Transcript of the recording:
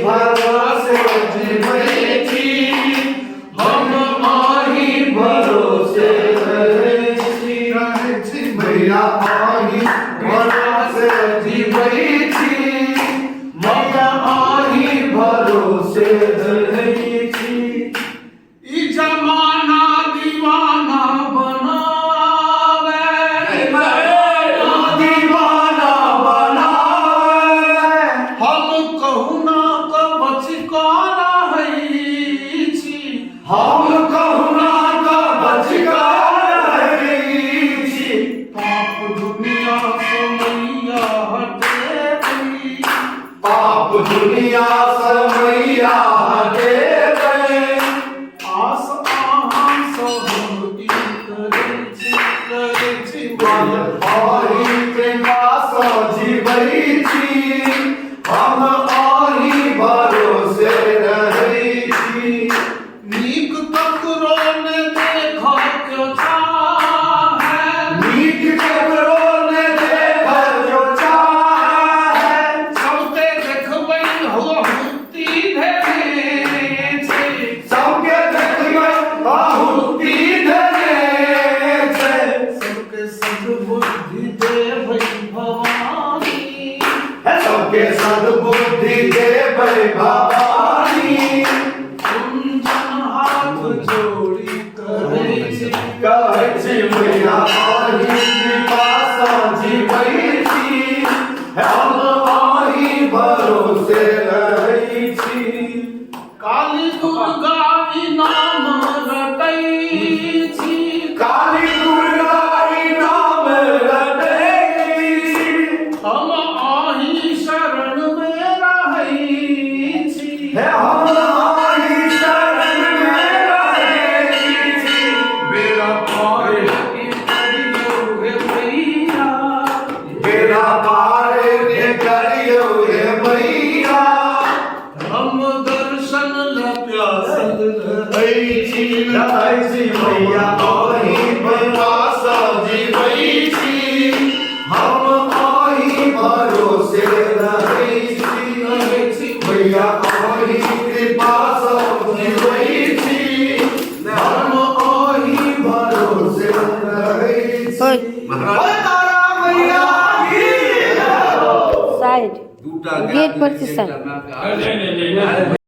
भरोसे जीवै छी हम आही भरोसे रहै छी मैया आही भरोसे जीवै छी मैया आही भरोसे रहै छी ई जमाना दीवाना बनावे दीवाना बनावे हम कहू ना तो बचका रहै छी हम कहू ना तो बचका रहै छी पाप दुनिया समैया हटे पाप दुनिया समैया हटे आस अहाँ सहमति करै छी आही प्रेमा सँ जीवै छी हम आही भरोसे रहै छी नीक ककरो ने देखा क्यों चाहे नीक ककरो ने देखा क्यों चाहे सबके देखबै हो हुक्ति धरे छै सबके देखबै आहुति धरे छै सबके सद्बुद्धि देबै भवानी सबके सद्बुद्धि देबै भवानी कुंजन हाथ जोड़ी कहै छी मैया आही कृपा सँ जीवै छी हम आही भरोसे रहै छी काली दुर्गा ई नाम रटै छी काली दुर्गा ई नाम रटै छी हम आही शरण में रहै छी हम आही शरण में रहै छी बेड़ा पार करियो हे मैया बेड़ा पार करियो हे मैया हम दर्शन ल प्यासल रहै छी मैया आही कृपा सँ जीवै छी हम आही भरोसे रहै छी मैया आही कृपा सँ जीवै छी हम आही भरोसे रहै छी तारा मैया की साइड गेट पर से साइड